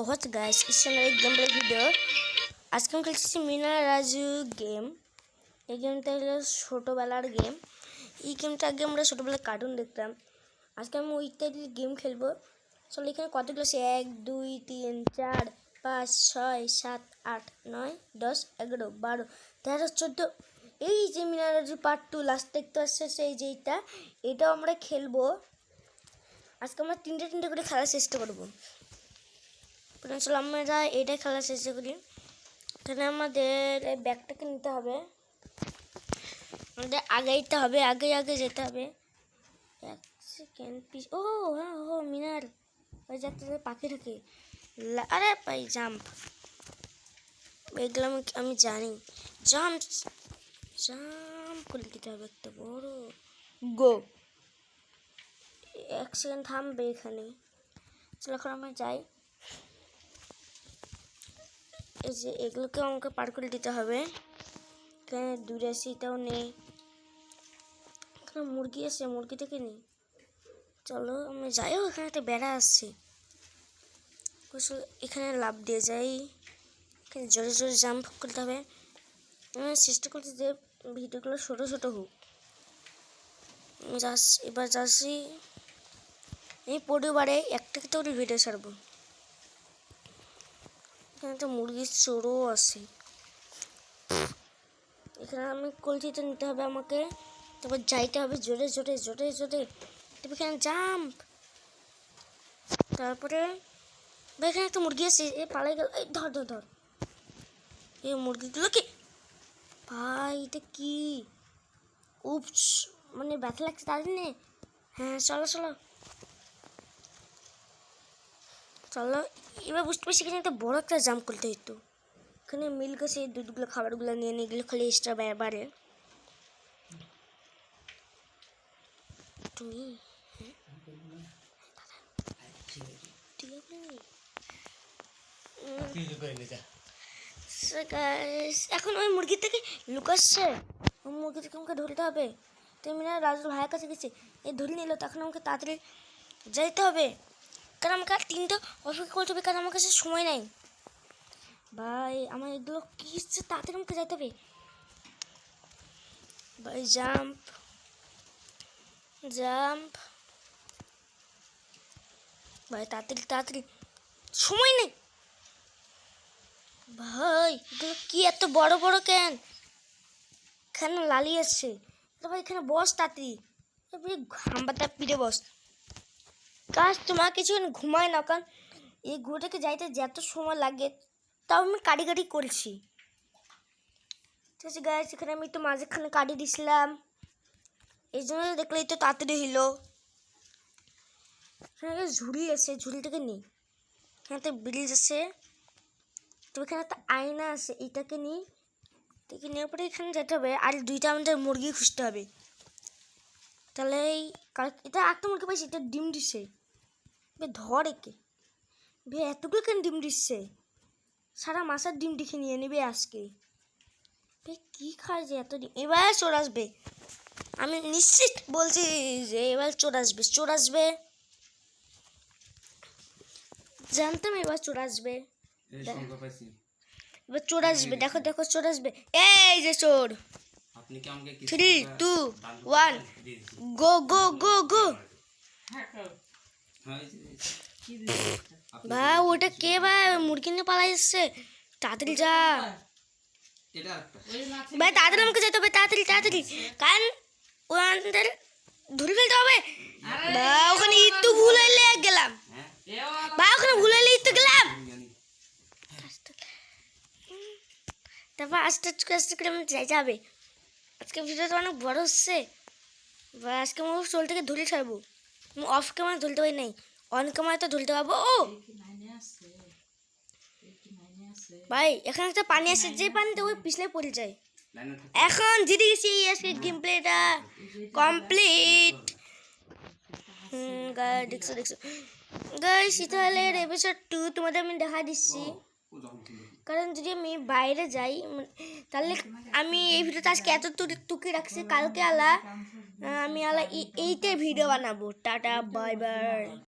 What's guys, it's another game play video. আজকে আমি খেলছি মিনা রাজু গেম। এই গেমটা হলো ছোটোবেলার গেম। এই গেমটা আগে আমরা ছোটোবেলায় কার্টুন দেখতাম। আজকে আমি ওই টাইপের গেম খেলবো। চলো এখানে কতগুলো আছে? 1 2 3 4 5 6 7 8 9 10 11 12 13 14। এই যে মিনা রাজু পার্ট 2 লাস্ট দেখতে আসছে, সেই যেইটা এটাও আমরা খেলবো। আজকে আমরা তিনটে করে খেলার চেষ্টা করবো। চলো আমরা এটা খেলার চেষ্টা করি। এখানে আমাদের এই ব্যাগটাকে নিতে হবে, আমাদের আগাইতে হবে, আগে যেতে হবে। 1 সেকেন্ড পিস। ও হ্যাঁ, ও মিনার ওই যাতে পাখি থাকে। আরে ভাই জাম্প, এগুলো আমি জানি। জাম্প জাম্প করে দিতে হবে একটা বড়। গো 1 সেকেন্ড থামবে এখানে। চলো এখন আমরা যাই। এই যে এগুলোকেও আমাকে পার করে দিতে হবে। এখানে দূরে এটাও নেই। এখানে মুরগি আছে, মুরগি থেকে নেই। চলো আমরা যাই। এখানে একটা বেড়া আসছে, এখানে লাফ দিয়ে যাই। এখানে জোরে জোরে জাম্প করতে হবে। আমি চেষ্টা করছি যে ভিডিওগুলো ছোটো ছোটো হোক। এবার যাচ্ছি এই পরিবারে একটা তো ভিডিও ছাড়বো। এখানে একটা মুরগির চোরও আছে। এখানে আমি কলচিটা নিতে হবে আমাকে, তারপর যাইতে হবে জোরে জোরে জোরে জোরে। তারপর এখানে জাম্প, তারপরে এখানে একটা মুরগি আছে, এ পালাই গেল। এই ধর ধর ধর, এই মুরগিগুলো কি ভাই? এটা কি? উপস, মানে ব্যথা লাগছে তার জন্যে। হ্যাঁ চলো চলো চলো। এবার বুঝতে পারছি এখানে একটা বড় একটা জাম্প করতে হতো। এখানে মিল গেছে, দুধগুলো খাবারগুলো নিয়ে নিয়ে এগুলো খালি এক্সট্রা বাড়ে। তুমি এখন ওই মুরগি থেকে লুকাচ্ছে, ওই মুরগি থেকে আমাকে ধরতে হবে। তুমি না রাজুর ভাইয়ের কাছে গেছি, এই ধরে নিল। তখন আমাকে তাড়াতাড়ি যাইতে হবে, কারণ আমাকে আর 3টা অপেক্ষা করতে হবে, কারণ আমার কাছে সময় নাই। ভাই আমার এগুলো কি ইচ্ছে, তাড়াতাড়ি আমাকে যাইতে হবে। ভাই জাম্প জাম্প, ভাই তাড়াতাড়ি তাড়াতাড়ি, সময় নেই। ভাই এগুলো কি এত বড় বড় কেন? এখানে লালি আছে। ভাই এখানে বস তাড়াতাড়ি, হাম্বাটা পিড়ে বস। কাজ তোমার কিছু ঘুমায় না, কারণ এই ঘুরেটাকে যাইতে যত সময় লাগে তাও আমি কাটি করছি। ঠিক আছে গাইস, এখানে আমি একটু মাঝখানে কাটি দিছিলাম, এই জন্য দেখলেই তো তাড়াতাড়ি হইলো। এখানে ঝুড়ি আছে, ঝুড়িটাকে নিই। এখানে তো ব্রিজ আছে, তো এখানে একটা আয়না আছে, এইটাকে নিই। এটাকে নেওয়ার পরে এখানে যেতে হবে। আর 2টা আমাদের মুরগি খুঁজতে হবে। তাহলে এটা একটা মুরগি পাইছি, এটা ডিম দিচ্ছে। ধর একে, ভাই এতগুলো কেন ডিম দিচ্ছে? সারা মাসের ডিম দেখে নিয়ে নেবে আজকে। ভাই কী খায় যে এত ডিম? এবার চোর আসবে, আমি নিশ্চিত বলছি যে এবার চোর আসবে। জানতাম এবার চোর আসবে, এবার চোর আসবে। দেখো দেখো চোর আসবে, এই যে চোর। 3 2 1 গো গো গো গো। ভাই ওটা কে ভাই? মুরগি নিয়ে পালাই যাচ্ছে, তাড়াতাড়ি যা ভাই, তাড়াতাড়ি আমাকে যেতে হবে, তাড়াতাড়ি তাড়াতাড়ি, কারণ ওদের ধরে ফেলতে হবে। ভাই ওখানে একটু ভুল হইলে গেলাম, ভাই ওখানে ভুল হইলে একটু গেলাম। তারপর আস্তে আস্তে করে আমি যাবে। আজকে ভিডিওটা অনেক বড় হচ্ছে ভাই। আজকে আমি চোল থেকে ধরে ছাড়বো। আমি অফ ক্যামেরা ধরতে পারি নাই, অন ক্যামেরাতে ধরতে পারবো। ও ভাই এখানে একটা পানি আছে, যে পানিতে ওই পিছলে পড়ে যায়। এখন জিতে গেছি, আজকে গেম প্লেটা কমপ্লিট। দেখছো গাইস, তাহলে এপিসোড 2 তোমাদের আমি দেখা দিচ্ছি। কারণ যদি আমি বাইরে যাই তাহলে আমি এই ভিডিওটা আজকে এত টুকি রাখছি, কালকে আমি এইটাই ভিডিও বানাবো। Tata bye bye.